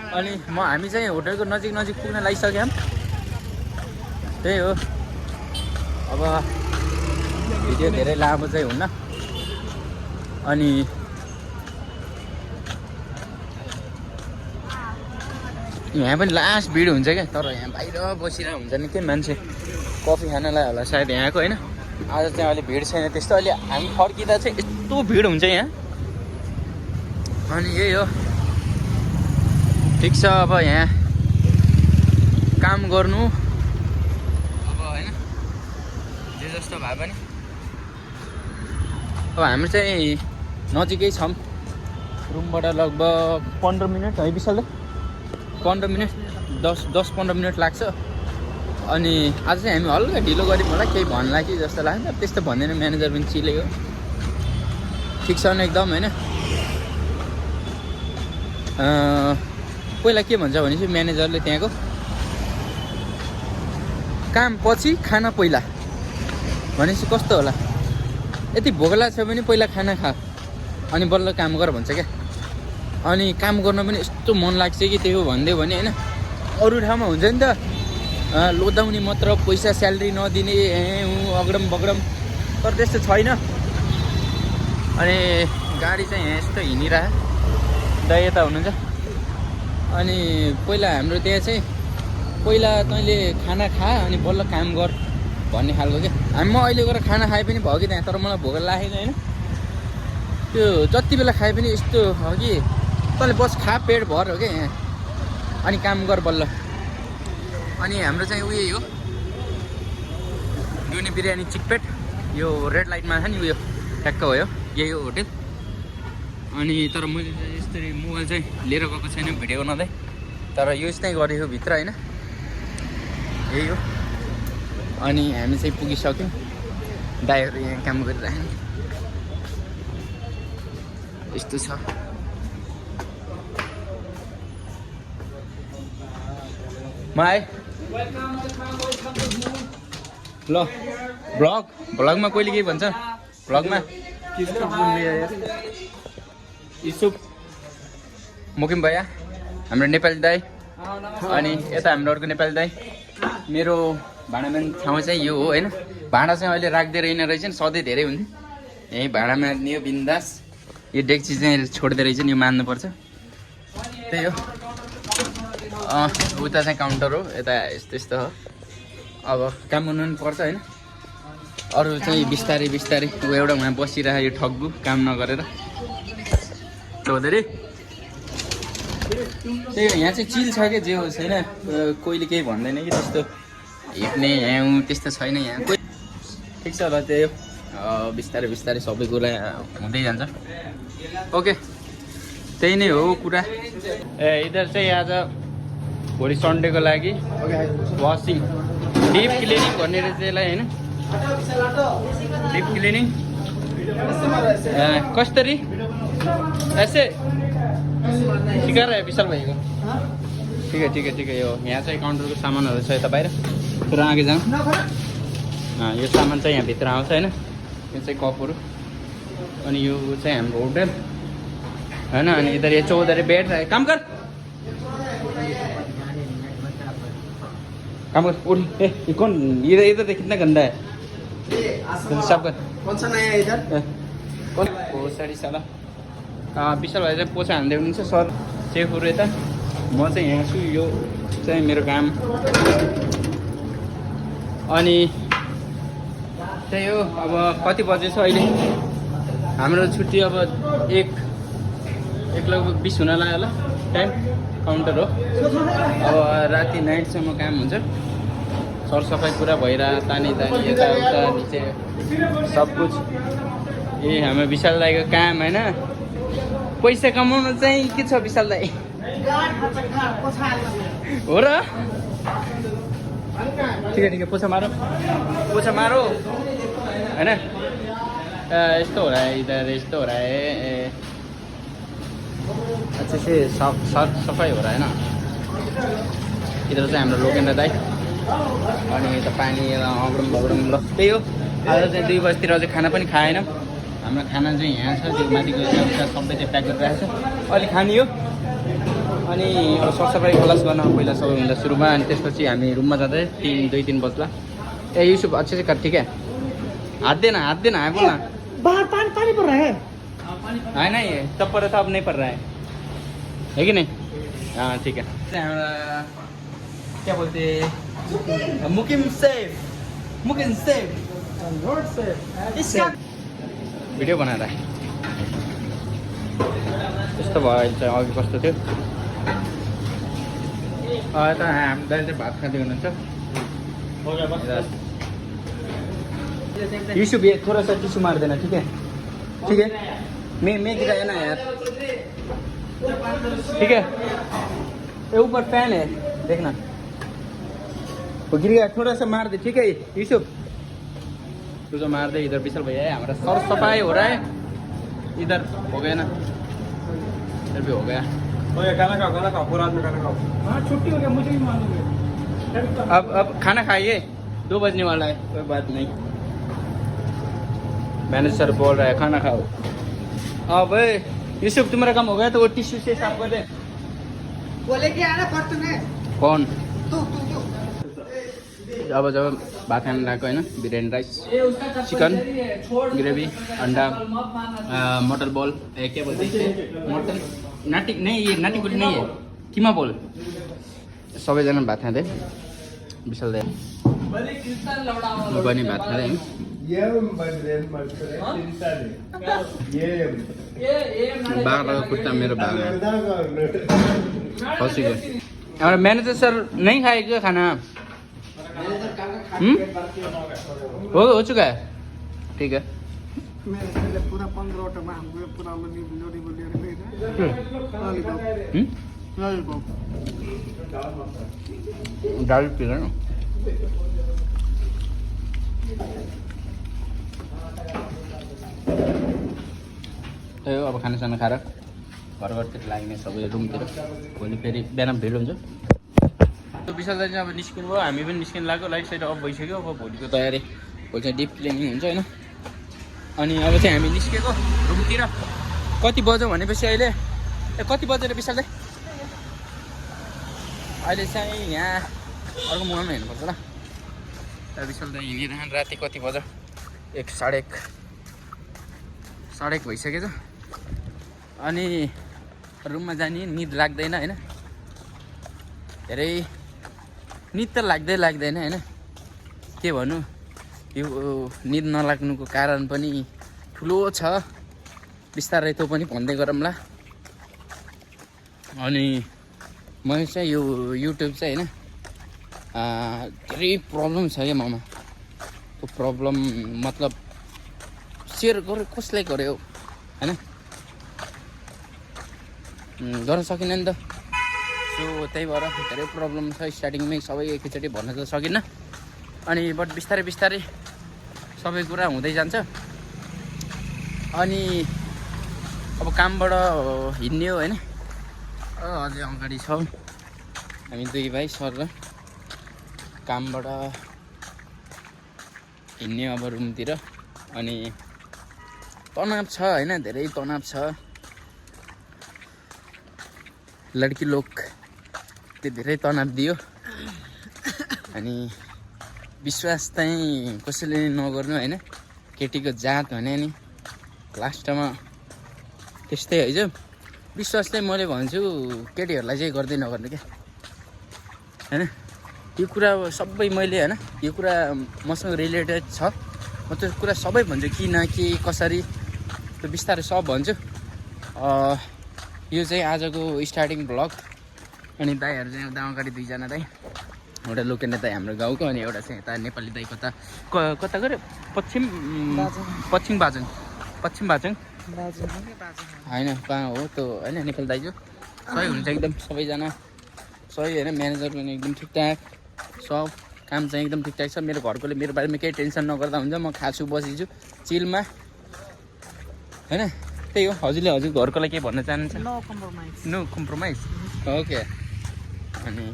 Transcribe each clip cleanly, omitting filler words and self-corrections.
अनि हामी चाहिँ होटलको नजिक पुग्न लागिसक्यौँ। त्यही हो। अब भिडियो धेरै लामो चाहिँ हुन्न। अनि यहाँ पनि लास्ट भिड हुन्छ क्या, तर यहाँ बाहिर बसिरहेको हुन्छ नि के मान्छे कफी खानलाई होला सायद यहाँको होइन। आज चाहिँ अहिले भिड छैन त्यस्तो। अहिले हामी फर्किँदा चाहिँ यस्तो भिड हुन्छ यहाँ। अनि यही हो, ठिक छ। अब यहाँ काम गर्नु अब होइन, जे जस्तो भए पनि अब हाम्रो चाहिँ नजिकै छौँ रुमबाट, लगभग 15 मिनट है विशाल, 15 मिनट 10-15 मिनट लाग्छ। अनि आज चाहिँ हामी हल्का ढिलो गऱ्यौँ होला, केही भन्ला कि जस्तो लाग्छ। त्यस्तो भन्दैन, म्यानेजर पनि चिले हो, ठिक छ नि एकदम होइन। पहिला के भन्छ भनेपछि म्यानेजरले त्यहाँको काम पछि खाना पहिला भनेपछि कस्तो होला, यति भोगला छ भने पहिला खाना खा अनि बल्ल काम गर भन्छ क्या। अनि काम गर्न पनि यस्तो मन लाग्छ कि त्यो भनिदियो भने होइन। अरू ठाउँमा हुन्छ नि त लोदाउने मात्र, पैसा स्यालेरी नदिने अग्रम बग्रम, तर त्यस्तो छैन। अनि गाडी चाहिँ यहाँ यस्तो हिँडिरह दा यता हुनुहुन्छ। अनि पहिला हाम्रो त्यहाँ चाहिँ पहिला तैँले खाना खा अनि बल्ल काम गर भन्ने खालको क्या। म अहिले गएर खाना खाए पनि भयो कि त्यहाँ, तर मलाई भोक लागेको होइन। त्यो जति बेला खाए पनि यस्तो हो कि तैँले बस खा, पेट भर हो क्या यहाँ, अनि काम गर बल्ल। अनि हाम्रो चाहिँ उयो हो युनि बिरयानी चिकपेट, यो रेड लाइटमा छ नि उयो ठ्याक्क हो, यही हो होटेल। अनि तर मैले चाहिँ यस्तरी मोबाइल चाहिँ लिएर गएको छैन भिडियो बनाउँदै, तर युज नै गरेको भित्र होइन, यही हो। अनि हामी चाहिँ पुगिसक्यौँ, दाइहरू यहाँ काम गरिरहेको यस्तो छ। माई ल भ्लगमा कहिले के भन्छ, भ्लगमा युसुफ मुकिम भैया हाम्रो नेपाली दाई, अनि यता हाम्रो अर्को नेपाली दाई। मेरो भाँडामा ठाउँ चाहिँ यो हो होइन। भाँडा चाहिँ अहिले राख्दै रहेन रहेछ नि, सधैँ धेरै हुन्थ्यो यहीँ भाँडामा नियो बिन्दास। यो डेक्ची चाहिँ छोड्दै रहेछ नि, यो मान्नुपर्छ। त्यही हो। उता चाहिँ काउन्टर हो, यता यस्तो यस्तो हो। अब काम गर्नु पनि पर्छ होइन। अरू चाहिँ बिस्तारै बिस्तारै ऊ एउटा उहाँ बसिरहेको यो ठग्बु काम नगरेर धेरै। त्यही हो, यहाँ चाहिँ चिल छ क्या, जे होस् होइन। कोहीले केही भन्दैन कि त्यस्तो हिँड्ने यहाँ त्यस्तो छैन यहाँ कोही। ठिक छ ल, त्यही हो, बिस्तारै बिस्तारै सबै कुरा हुँदै जान्छ। ओके, त्यही नै हो कुरा। इधर चाहिँ आज भोलि सन्डेको लागि वासिङ डिप क्लिनिङ भन्ने रहेछ यसलाई होइन। डिप क्लिनिङ कसरी ऐसे सिका रहे विशाल भाइको। ठिक है ठिक है ठिक है। यो यहाँ चाहिँ काउन्टरको सामानहरू छ, यता बाहिर तर आगे जाउँ। यो सामान चाहिँ यहाँभित्र आउँछ होइन। यो चाहिँ कपहरू, अनि यो चाहिँ हाम्रो होटल होइन। अनि इधर ये चौधरी बेड काम कर काम कर उठ। ये कौन इधर इधर देख कितना गंदा है, साफ कर। कौन सा नया है इधर? कौन पोछाडि साला विशाल भाइ चाहिँ पोछा हान्दै हुनुहुन्छ सर सेफहरू यता। म चाहिँ यहाँ छु, यो चाहिँ मेरो काम। अनि त्यही हो, अब कति बजेछ अहिले हाम्रो छुट्टी। अब एक लगभग 20 हुन लाग्यो होला टाइम। काउन्टर हो, अब राति नाइटसम्म काम हुन्छ। सरसफाइ पुरा भइरह, तानी यताउता निचे सब कुछ। ए हाम्रो विशाल दाईको काम होइन। पैसा कमाउनु चाहिँ के छ विशाल दाई हो र। ठिक है पोछा मारो होइन। यस्तो हो रहा है इधर, यस्तो हो रहा है। अच्छे से साफ सफाई हो रहा है ना। इधर चाहिँ हाम्रो लोकेन्द्र दाई, अनि यता पानी अग्रम बग्रम। ल त्यही हो, आज चाहिँ 2 बजीतिर अझै खाना पनि खाएन। हाम्रो खाना चाहिँ यहाँ छ, त्यो माथिको सबै चाहिँ प्याक गरिरहेको छ। अहिले खाने हो, अनि अब सरसफाइ खलास गर्न पहिला सबैभन्दा सुरुमा अनि त्यसपछि हामी रुममा जाँदै 3 बज्ला ए युसुफ अच्छे से कर ठीक है हाथ देना हाँ बोलना बाहर पानी पड़ रहा है है ना ये तब पर था अब नहीं पड़ रहा है कि नहीं हाँ ठीक है क्या बोलते मुकिम सेफ इसका भिडियो बना रहा है यस्तो भयो चाहिँ अघि कस्तो थियो त हामीलाई चाहिँ भात खाँदै हुनुहुन्छ युसुफ ये थोड़ा सा टिश्यू मार देना ठीक है मैं गिराया ना यार ठीक है ये ऊपर फैन है देखना वो गिर गया थोड़ा सा मार दे ठीक है युसुफ तू तो मार दे इधर विशाल भैया है हमारा सर सफाई हो रहा है इधर हो गया ना इधर भी हो गया खाना खाओ पूरा आदमी खाना खाओ हाँ छुट्टी हो गया मुझे भी मालूम है अब खाना खाइए 2 बजने वाला है कोई बात नहीं मैनेजर सर बोल रहा है खाना खाओ अब यूसुफ तुम्हारा काम हो गया तो वो टिश्यू से साफ कर दे बोले कि आना बर्तन है कौन तू अब जब भात खान लगाएको होइन बिरयानी राइस चिकन ग्रेवी अंडा मटर बॉल क्या बोलते हैं मटन नाटी नहीं ये नाटी कुटी नहीं है कीमा बॉल सबैजना भात खाँदै विशाल दाइ बनी भात खाँदै बाघको खुट्टा मेरो भाग खसीको हमारा मैनेजर सर नहीं खाएगा खाना हो चुका है ठीक है पूरा 15 वटा में हमको पूरा लोडी दाल पिला न त्यही हो अब खानासाना खाएर घरतिर लाग्ने सबै रुमतिर भोलि फेरि बिहान भिड हुन्छ विशाल दाइ चाहिँ अब निस्किनु भयो हामी पनि निस्किनु लाग्यो लाइट साइट अफ भइसक्यो अब भोलिको तयारी भोलि चाहिँ डिप क्लिनिङ हुन्छ होइन अनि अब चाहिँ हामी निस्केको रुमतिर कति बज्यो भनेपछि अहिले कति बजेर विशाल दाइ अहिले चाहिँ यहाँ अर्को मोबाइलमा हेर्नुपर्छ ल विशाल दाइ हिँडिरहनु राति कति बज्यो 1 साढे 1 भइसकेछ अनि रुममा जाने निद लाग्दैन होइन धेरै निद त लाग्दैन होइन के भन्नु यो निद नलाग्नुको कारण पनि ठुलो छ बिस्तारै त्यो पनि भन्दै गरौँला अनि मैले चाहिँ यो युट्युब चाहिँ होइन धेरै प्रब्लम छ क्या ममा त्यो प्रब्लम मतलब सेयर गरे कसलाई गर्यो होइन गर्न सकिनँ नि त सो त्यही भएर धेरै प्रब्लम छ स्टार्टिङमै सबै एकैचोटि भन्न त सकिनँ अनि बट बिस्तारै सबै कुरा हुँदै जान्छ अनि अब कामबाट हिँड्ने हो होइन अझै अगाडि छौँ हामी 2 भाइ सर र कामबाट हिँड्ने अब रुमतिर अनि तनाव छ होइन धेरै तनाव छ लड्की लोगले धेरै तनाव दियो अनि विश्वास चाहिँ कसैले नगर्नु होइन केटीको जात भने नि लास्टमा त्यस्तै है जो विश्वास चाहिँ मैले भन्छु केटीहरूलाई चाहिँ गर्दै नगर्नु क्या होइन यो कुरा सबै मैले होइन यो कुरा मसँग रिलेटेड छ म त्यो कुरा सबै भन्छु किन के कसरी त्यो बिस्तारै सब भन्छु यो चाहिँ आजको स्टार्टिङ भ्लग अनि दाइहरू चाहिँ उता अगाडि 2 जना दाइ एउटा लोकेन्ने दाइ हाम्रो गाउँको अनि एउटा चाहिँ यता नेपाली दाइ कता गऱ्यो पश्चिम बाजुङ होइन कहाँ हो त्यो होइन नेपाली दाइजो सही हुन्छ एकदम सबैजना सही होइन म्यानेजर पनि एकदम ठिकठाक सब काम चाहिँ एकदम ठिकठाक छ मेरो घरकोले मेरो बारेमा केही टेन्सन नगर्दा हुन्छ म खाछु बसिछु चिलमा होइन त्यही हो हजुरले हजुर घरकोलाई के भन्न चाहनुहुन्छ नो कम्प्रोमाइज ओके अनि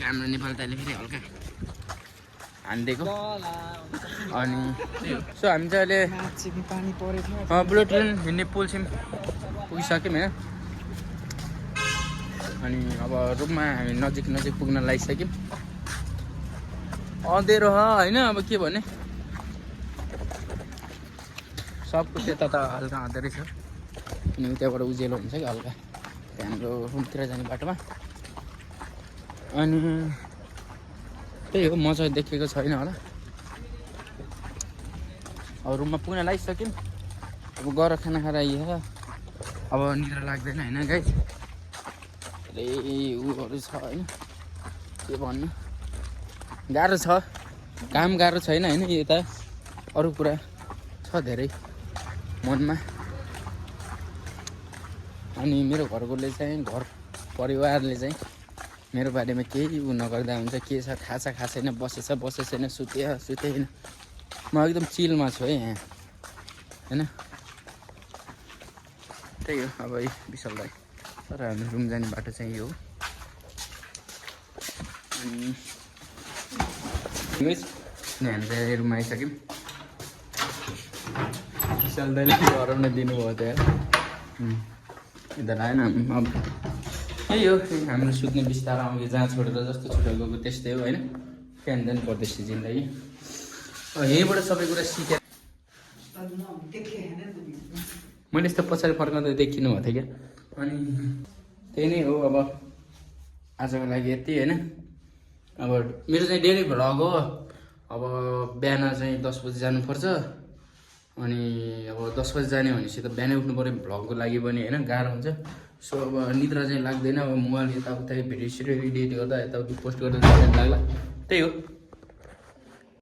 हाम्रो नेपाली दाइले फेरि हल्का हानिदिएको अनि सो हामी चाहिँ अहिले बुलेट ट्रेन हिँड्ने पुलसिम पुगिसक्यौँ होइन अनि अब रुममा हामी नजिक पुग्न लागिसक्यौँ। अँधेरो होइन, अब के भने सबको त्यता त हल्का अँधेरै छ अनि उताबाट उज्यालो हुन्छ कि हल्का त्यहाँ हाम्रो रुमतिर जाने बाटोमा। अनि त्यही हो, म चाहिँ देखेको छैन होला। अब रुममा पुग्न लागिसक्यौँ। अब गएर खाना खाएर आइयो। अब निद्रा लाग्दैन होइन गाइस, धेरै उयोहरू छ होइन, के भन्नु, गाह्रो छ काम, गाह्रो छैन होइन, यता अरू कुरा छ धेरै मनमा। अनि मेरो घरकोले चाहिँ, घर परिवारले चाहिँ मेरो बारेमा केही उ नगर्दा हुन्छ, के छ थाहा छैन, बसेछ छैन, सुते छैन। म एकदम चिलमा छु है यहाँ होइन। त्यही हो अब विशाल भाइ तर हाम्रो रुम जाने बाटो चाहिँ यो हो। अनि हामी चाहिँ रुममा आइसक्यौँ। विशाल दाइले गराउन दिनुभयो त्यहाँ यता आएन। अब त्यही हो, हाम्रो सुत्ने बिस्तारो अघि जहाँ छोडेर जस्तो छुटेर गएको त्यस्तै हो होइन। त्यहाँदेखि पर्दैछ जिन्दगी। यहीँबाट सबै कुरा सिकेँ। मैले यस्तो पछाडि फर्काउँदा देखिनु भएको थियो क्या। अनि त्यही नै हो अब आजको लागि यति होइन। अब मेरो चाहिँ डेली भ्लग हो। अब बिहान चाहिँ 10 बजी जानुपर्छ। अनि अब 10 बजी जाने भनेपछि त बिहानै उठ्नु पऱ्यो भ्लगको लागि पनि होइन, गाह्रो हुन्छ। सो अब निद्रा चाहिँ लाग्दैन। अब मोबाइल यताउता भिडियो सिडियो एडिट गर्दा यताउति पोस्ट गर्दा लाग्ला। त्यही हो।